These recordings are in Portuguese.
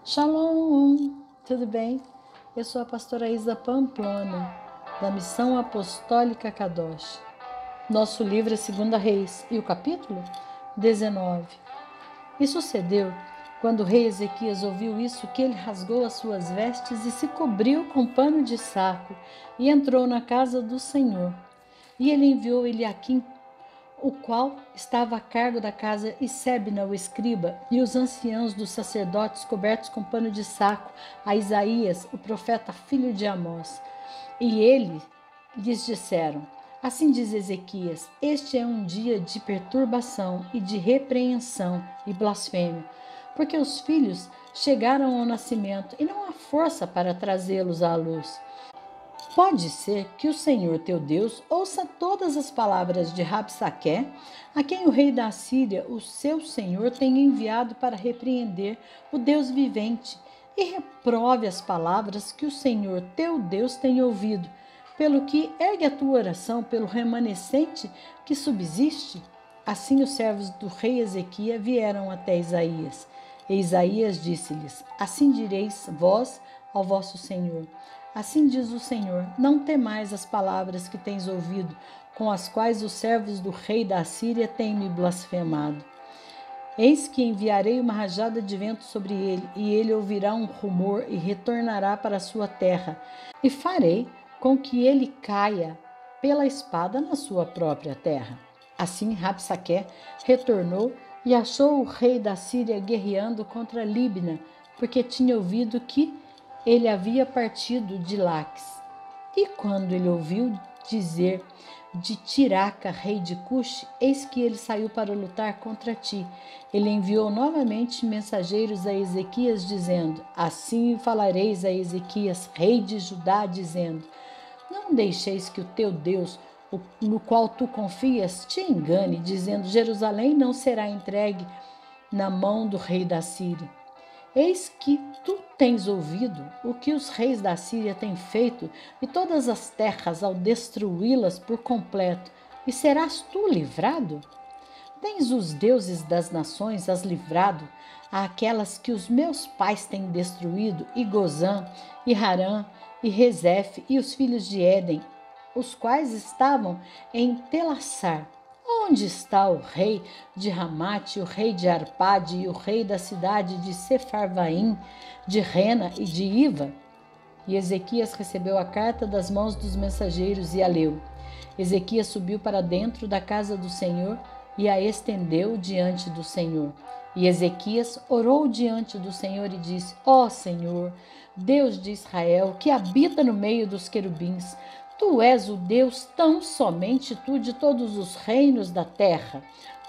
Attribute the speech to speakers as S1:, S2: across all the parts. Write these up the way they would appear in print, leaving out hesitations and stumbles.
S1: Shalom, tudo bem? Eu sou a pastora Isa Pamplona, da Missão Apostólica Kadosh. Nosso livro é 2 Reis e o capítulo 19. E sucedeu, quando o rei Ezequias ouviu isso, que ele rasgou as suas vestes e se cobriu com pano de saco e entrou na casa do Senhor. E ele enviou Eliaquim, o qual estava a cargo da casa, e Sebna, o escriba, e os anciãos dos sacerdotes cobertos com pano de saco, a Isaías, o profeta, filho de Amós. E ele lhes disseram: Assim diz Ezequias, este é um dia de perturbação e de repreensão e blasfêmia, porque os filhos chegaram ao nascimento e não há força para trazê-los à luz. Pode ser que o Senhor teu Deus ouça todas as palavras de Rabsaqué, a quem o rei da Assíria, o seu senhor, tem enviado para repreender o Deus vivente, e reprove as palavras que o Senhor teu Deus tem ouvido, pelo que ergue a tua oração pelo remanescente que subsiste. Assim os servos do rei Ezequias vieram até Isaías. E Isaías disse-lhes: Assim direis vós ao vosso senhor: Assim diz o Senhor: Não temais as palavras que tens ouvido, com as quais os servos do rei da Assíria têm me blasfemado. Eis que enviarei uma rajada de vento sobre ele, e ele ouvirá um rumor e retornará para a sua terra, e farei com que ele caia pela espada na sua própria terra. Assim Rabsaqué retornou e achou o rei da Síria guerreando contra Líbina, porque tinha ouvido que ele havia partido de Laques. E quando ele ouviu dizer de Tiraca, rei de Cush, eis que ele saiu para lutar contra ti. Ele enviou novamente mensageiros a Ezequias, dizendo: Assim falareis a Ezequias, rei de Judá, dizendo: Não deixeis que o teu Deus, no qual tu confias, te engane, dizendo: Jerusalém não será entregue na mão do rei da Síria. Eis que tu tens ouvido o que os reis da Síria têm feito, e todas as terras ao destruí-las por completo, e serás tu livrado? Tens os deuses das nações as livrado, àquelas que os meus pais têm destruído, e Gozã, e Harã, e Rezefe, e os filhos de Éden, os quais estavam em Telassar. Onde está o rei de Ramate, o rei de Arpade e o rei da cidade de Sefarvaim, de Rena e de Iva? E Ezequias recebeu a carta das mãos dos mensageiros e a leu. Ezequias subiu para dentro da casa do Senhor e a estendeu diante do Senhor. E Ezequias orou diante do Senhor e disse: Ó Senhor, Deus de Israel, que habita no meio dos querubins, Tu és o Deus, tão somente Tu, de todos os reinos da terra.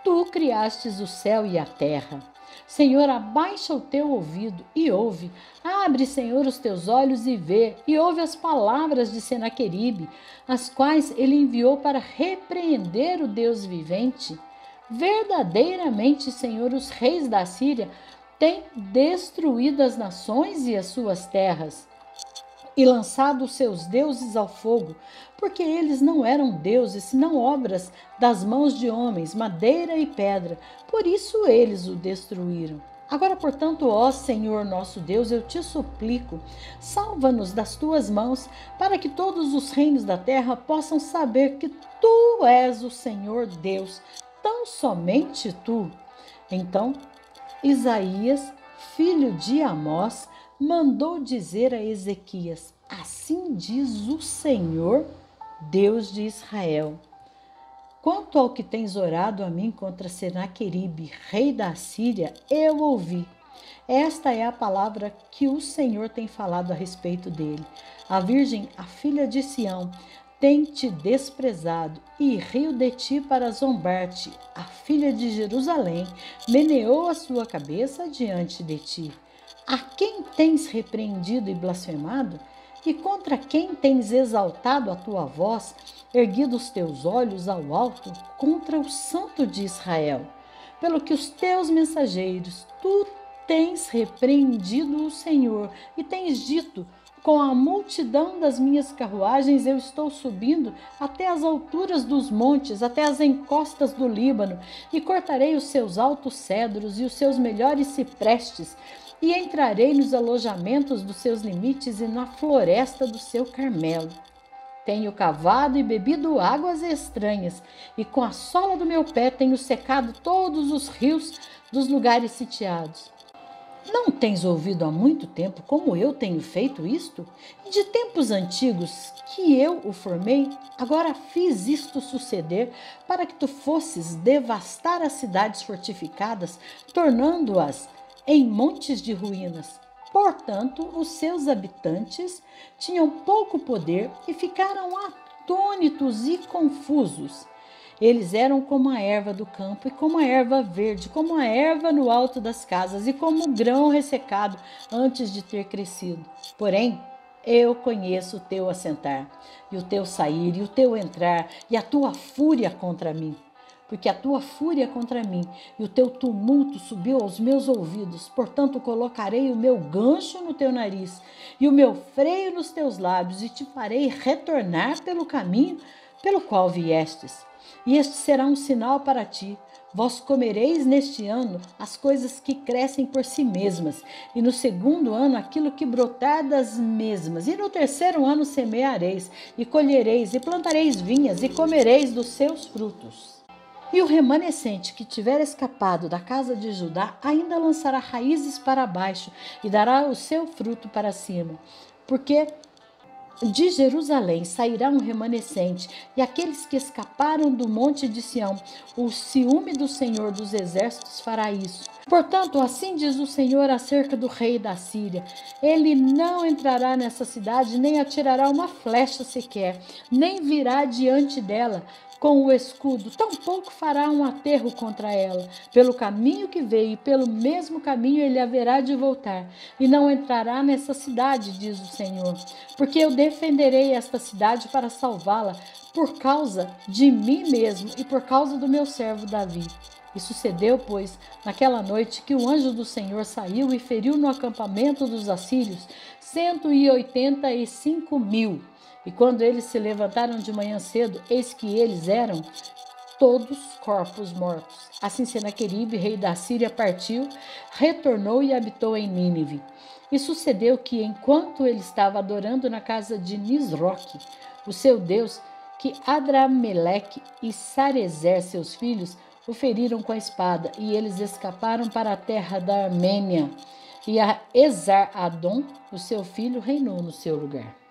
S1: Tu criastes o céu e a terra. Senhor, abaixa o teu ouvido e ouve. Abre, Senhor, os teus olhos e vê, e ouve as palavras de Senaqueribe, as quais ele enviou para repreender o Deus vivente. Verdadeiramente, Senhor, os reis da Síria têm destruído as nações e as suas terras, e lançado os seus deuses ao fogo, porque eles não eram deuses, senão obras das mãos de homens, madeira e pedra. Por isso eles o destruíram. Agora, portanto, ó Senhor nosso Deus, eu te suplico, salva-nos das tuas mãos, para que todos os reinos da terra possam saber que tu és o Senhor Deus, tão somente tu. Então, Isaías, filho de Amós, mandou dizer a Ezequias: Assim diz o Senhor, Deus de Israel: Quanto ao que tens orado a mim contra Senaqueribe, rei da Síria, eu ouvi. Esta é a palavra que o Senhor tem falado a respeito dele. A virgem, a filha de Sião, tem te desprezado e riu de ti para zombar-te. A filha de Jerusalém meneou a sua cabeça diante de ti. A quem tens repreendido e blasfemado? E contra quem tens exaltado a tua voz, erguido os teus olhos ao alto? Contra o Santo de Israel. Pelo que os teus mensageiros, tu tens repreendido o Senhor, e tens dito: Com a multidão das minhas carruagens eu estou subindo até as alturas dos montes, até as encostas do Líbano, e cortarei os seus altos cedros e os seus melhores ciprestes, e entrarei nos alojamentos dos seus limites e na floresta do seu Carmelo. Tenho cavado e bebido águas estranhas, e com a sola do meu pé tenho secado todos os rios dos lugares sitiados. Não tens ouvido há muito tempo como eu tenho feito isto? E de tempos antigos que eu o formei, agora fiz isto suceder para que tu fosses devastar as cidades fortificadas, tornando-as em montes de ruínas. Portanto, os seus habitantes tinham pouco poder e ficaram atônitos e confusos. Eles eram como a erva do campo e como a erva verde, como a erva no alto das casas e como o grão ressecado antes de ter crescido. Porém, eu conheço o teu assentar, e o teu sair, e o teu entrar, e a tua fúria contra mim. Porque a tua fúria contra mim e o teu tumulto subiu aos meus ouvidos. Portanto, colocarei o meu gancho no teu nariz e o meu freio nos teus lábios, e te farei retornar pelo caminho pelo qual viestes. E este será um sinal para ti. Vós comereis neste ano as coisas que crescem por si mesmas, e no segundo ano aquilo que brotar das mesmas, e no terceiro ano semeareis, e colhereis, e plantareis vinhas, e comereis dos seus frutos. E o remanescente que tiver escapado da casa de Judá ainda lançará raízes para baixo e dará o seu fruto para cima, porque de Jerusalém sairá um remanescente, e aqueles que escaparam do monte de Sião, o ciúme do Senhor dos Exércitos fará isso. Portanto, assim diz o Senhor acerca do rei da Síria: ele não entrará nessa cidade, nem atirará uma flecha sequer, nem virá diante dela com o escudo, tampouco fará um aterro contra ela. Pelo caminho que veio e pelo mesmo caminho ele haverá de voltar, e não entrará nessa cidade, diz o Senhor, porque eu defenderei esta cidade para salvá-la, por causa de mim mesmo e por causa do meu servo Davi. E sucedeu, pois, naquela noite que o anjo do Senhor saiu e feriu no acampamento dos assírios 185.000. E quando eles se levantaram de manhã cedo, eis que eles eram todos corpos mortos. Assim Senaqueribe, rei da Síria, partiu, retornou e habitou em Nínive. E sucedeu que, enquanto ele estava adorando na casa de Nisroque, o seu deus, que Adrameleque e Sarezer, seus filhos, o feriram com a espada, e eles escaparam para a terra da Armênia. E a Esar-Adom, o seu filho, reinou no seu lugar.